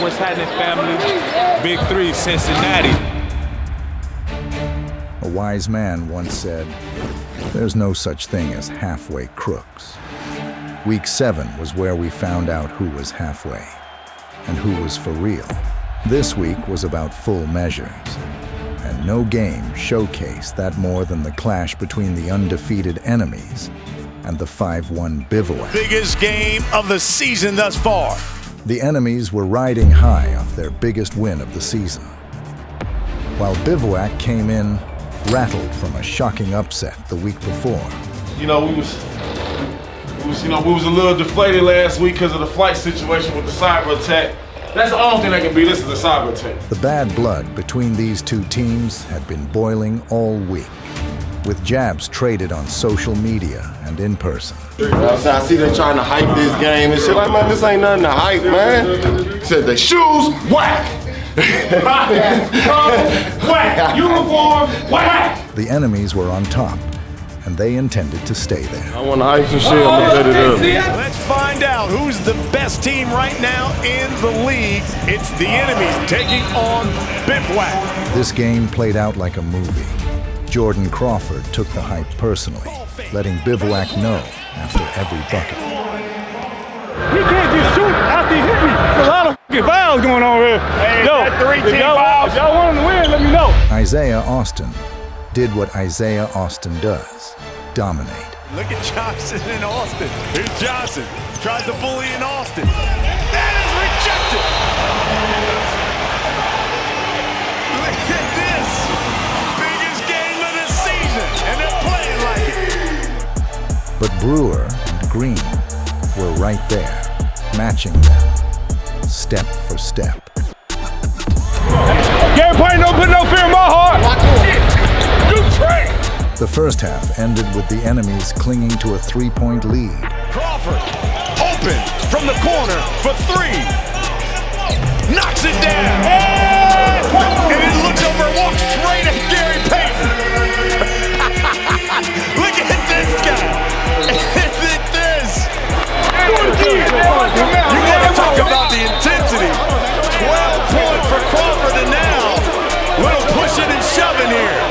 what's happening, family? BIG3, Cincinnati. A wise man once said, "There's no such thing as halfway crooks." Week 7 was where we found out who was halfway and who was for real. This week was about full measures, and no game showcased that more than the clash between the undefeated enemies and the 5-1 Bivouac. Biggest game of the season thus far. The enemies were riding high off their biggest win of the season, while Bivouac came in rattled from a shocking upset the week before. You know, we was a little deflated last week because of the flight situation with the cyber attack. That's the only thing that can beat us is the cyber attack. The bad blood between these two teams had been boiling all week, with jabs traded on social media and in person. I see they trying to hype this game and shit. Like, man, this ain't nothing to hype, man. Said the shoes, whack. Whack! Uniform, whack! The enemies were on top, and they intended to stay there. I want to hype some shit, I'm gonna set it up. Let's find out who's the best team right now in the league. It's the enemies taking on Bivouac. This game played out like a movie. Jordan Crawford took the hype personally, letting Bivouac know after every bucket. He can't just shoot after he hit me. There's a lot of fouls going on here. Hey, yo, if y'all want him to win, let me know. Isaiah Austin did what Isaiah Austin does: dominate. Look at Johnson and Austin. Here's Johnson. Tries to bully in Austin. That is rejected. Look at this. Biggest game of the season. And they're playing like it. But Brewer and Green were right there, matching them, step for step. Game plan, don't put no fear in my heart. You trick. The first half ended with the enemies clinging to a 3-point lead. Crawford, open from the corner for 3. Knocks it down. And it looks over, walks straight at Gary Payton. Look at this guy. Look at this. You gotta talk about the intensity. 12 points for Crawford, and now little pushing and shoving here.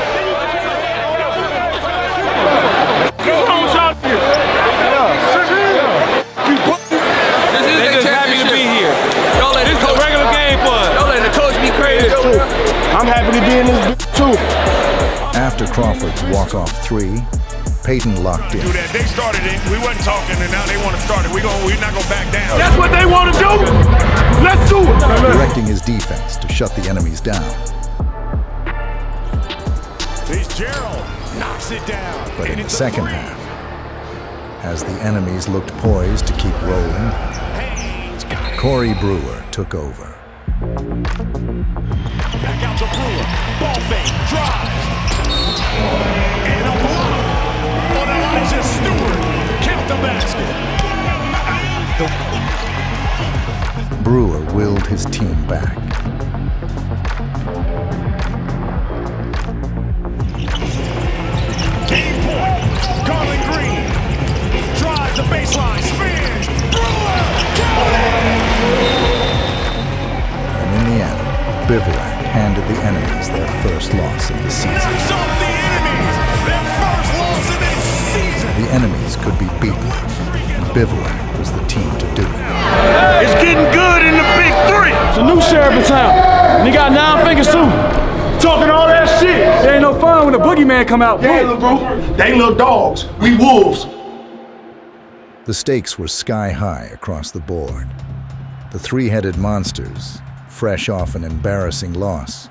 They just happy to be here. This is a regular game for us. Don't let the coach be crazy. I'm happy to be in this bitch too. After Crawford's walk-off 3, Payton locked in. Do that. They started it. We wasn't talking, and now they want to start it. We're not gonna back down. That's what they want to do. Let's do it. Directing his defense to shut the enemies down. Fitzgerald knocks it down. But in the second half, as the enemies looked poised to keep rolling, Corey Brewer took over. Back out to Brewer. Ball fake. Drives. And a block on Elijah Stewart. Count the basket. Brewer willed his team back. Game point. Garland Green. Drives the baseline. Spins. Brewer. And in the end, Bivouac handed the enemies their first loss of the season. Finish off the enemies. Their first loss of this season. The enemies could be beaten, and Bivouac was the team to do it. It's getting good in the BIG3. It's a new sheriff in town, and he got 9 fingers too. Talking all that shit. There ain't no fun when the boogeyman come out. Yeah, little bro. They little dogs. We wolves. The stakes were sky high across the board. The three-headed monsters, fresh off an embarrassing loss,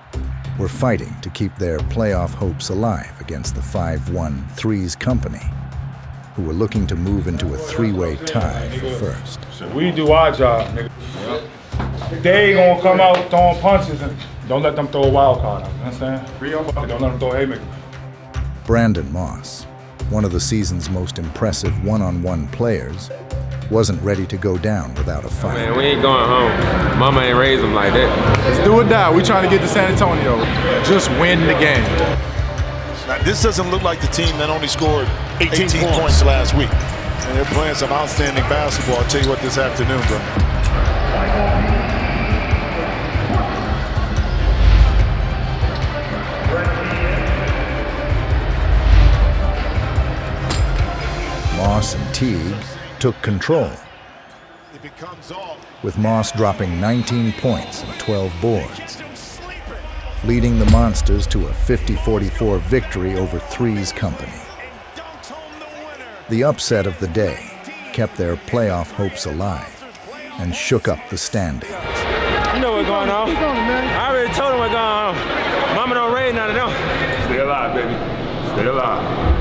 were fighting to keep their playoff hopes alive against the 5-1 Threes Company, who were looking to move into a 3-way tie for first. We do our job, nigga. They gonna come out throwing punches and don't let them throw a wild card out. You understand? Don't let them throw a haymaker. Brandon Moss, one of the season's most impressive one-on-one players, wasn't ready to go down without a fight. Man, we ain't going home. Mama ain't raised him like that. Let's do or die. We trying to get to San Antonio. Just win the game. Now, this doesn't look like the team that only scored 18 points last week. And they're playing some outstanding basketball. I'll tell you what, this afternoon, bro. Moss and Teague took control, with Moss dropping 19 points and 12 boards, leading the Monsters to a 50-44 victory over Three's company. The upset of the day kept their playoff hopes alive and shook up the standings. You know what's going on. I already told him what's going on. Mama don't raid none of them. Stay alive, baby. Stay alive.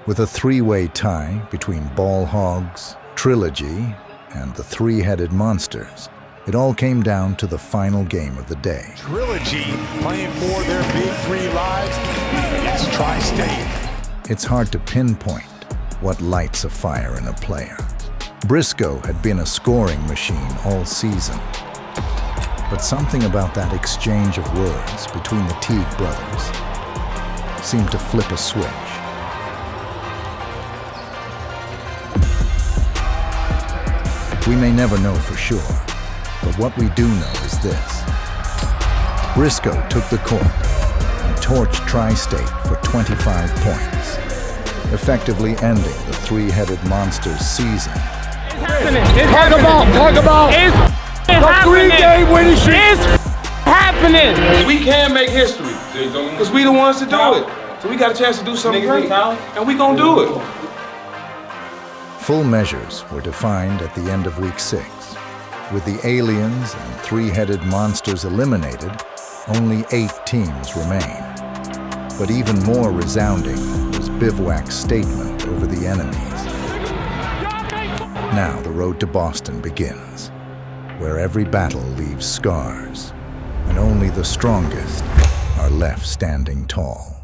With a three-way tie between Ball Hogs, Trilogy, and the Three-Headed Monsters, it all came down to the final game of the day. Trilogy playing for their Big 3 lives. It's Tri-State. It's hard to pinpoint what lights a fire in a player. Briscoe had been a scoring machine all season, but something about that exchange of words between the Teague brothers seemed to flip a switch. We may never know for sure, but what we do know is this. Briscoe took the court and torched Tri-State for 25 points, effectively ending the Three-Headed Monsters season. Talk about the three-game winning streak. It's happening. We can make history, because we the ones to do it. So we got a chance to do something great, and we gonna do it. Full measures were defined at the end of Week 6. With the Aliens and Three-Headed Monsters eliminated, only 8 teams remain. But even more resounding was Bivouac's statement over the enemies. Now the road to Boston begins, where every battle leaves scars, and only the strongest are left standing tall.